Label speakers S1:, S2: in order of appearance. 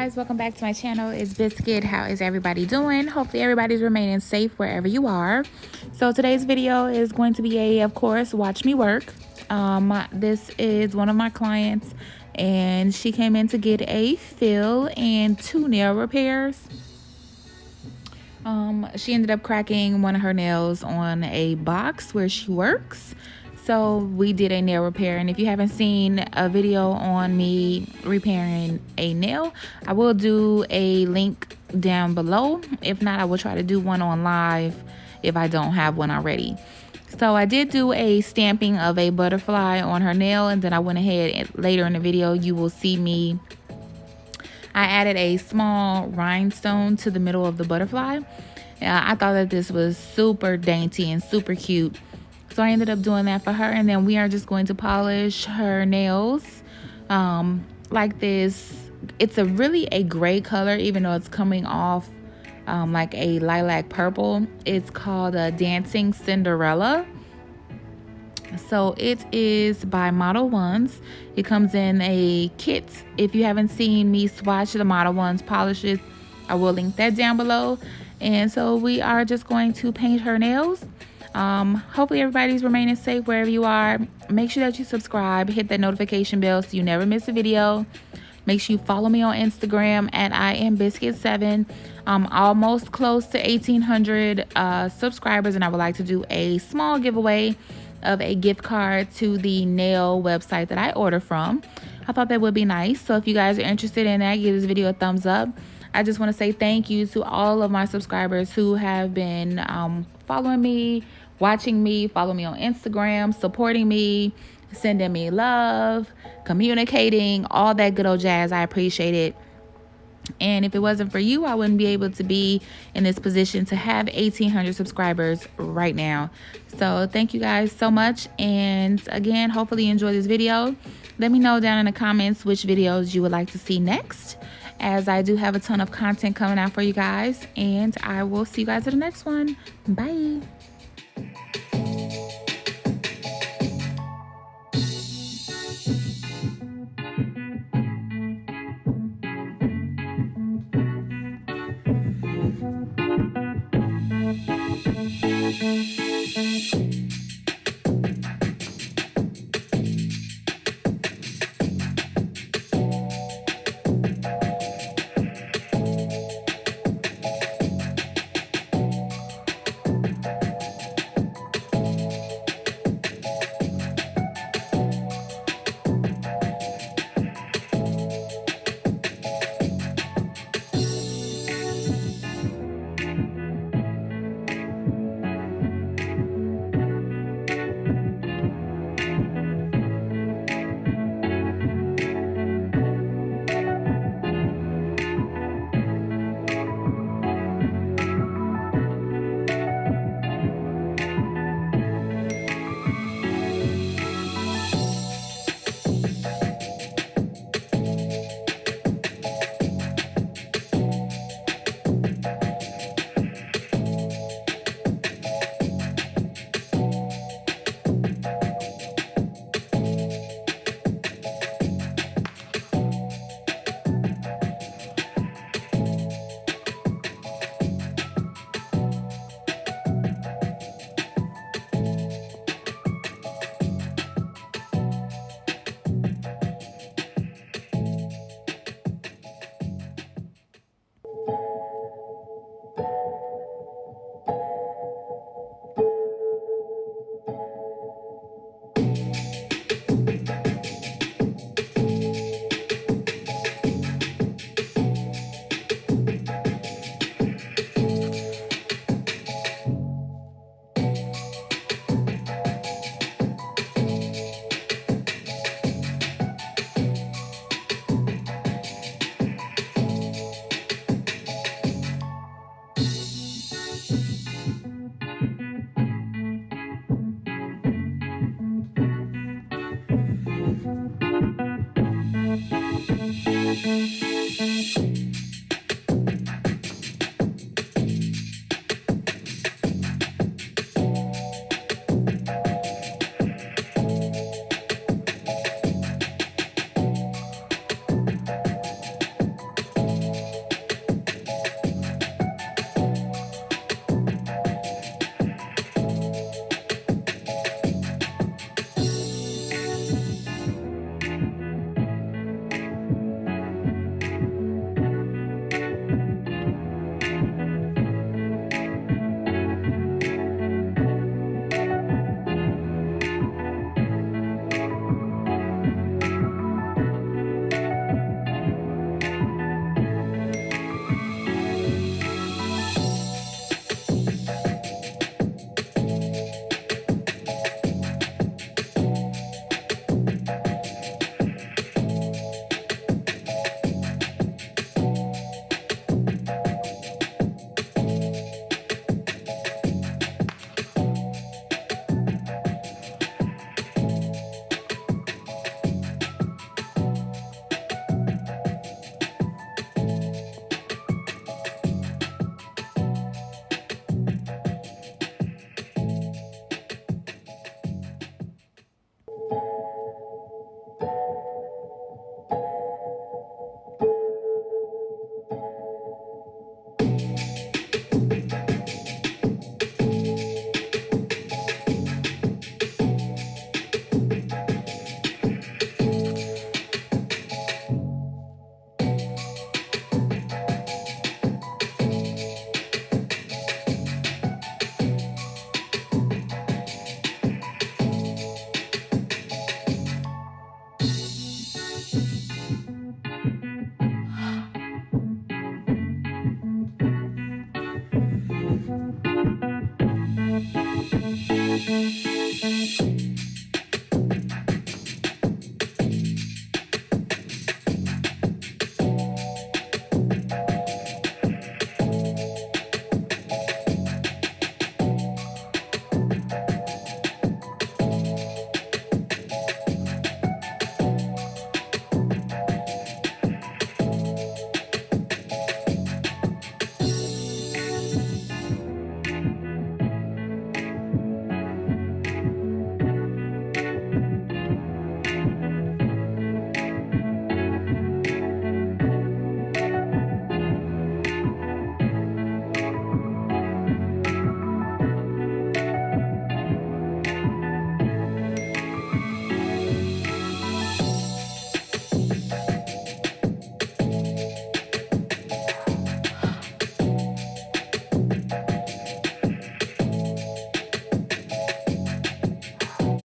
S1: guys, welcome back to my channel. It's Biscuit. How is everybody doing? Hopefully everybody's remaining safe wherever you are. So today's video is going to be of course, watch me work. This is one of my clients and she came in to get a fill and 2 nail repairs. She ended up cracking one of her nails on a box where she works. So we did a nail repair, and if you haven't seen a video on me repairing a nail, I will do a link down below. If not, I will try to do one on live if I don't have one already. So I did do a stamping of a butterfly on her nail, and then I went ahead and later in the video you will see me. I added a small rhinestone to the middle of the butterfly. I thought that this was super dainty and super cute. So I ended up doing that for her, and then we are just going to polish her nails like this. It's really a gray color, even though it's coming off like a lilac purple. It's called a Dancing Cinderella. So it is by Model Ones. It comes in a kit. If you haven't seen me swatch the Model Ones polishes, I will link that down below. And so we are just going to paint her nails. Hopefully everybody's remaining safe wherever you are. Make sure that you subscribe, hit that notification bell so you never miss a video. Make sure you follow me on Instagram at IamBiscuit7. I'm almost close to 1,800 subscribers, and I would like to do a small giveaway of a gift card to the nail website that I order from. I thought that would be nice. So if you guys are interested in that, give this video a thumbs up. I just want to say thank you to all of my subscribers who have been following me, watching me, follow me on Instagram, supporting me, sending me love, communicating, all that good old jazz. I appreciate it. And if it wasn't for you, I wouldn't be able to be in this position to have 1,800 subscribers right now. So thank you guys so much. And again, hopefully you enjoy this video. Let me know down in the comments which videos you would like to see next, as I do have a ton of content coming out for you guys. And I will see you guys in the next one. Bye.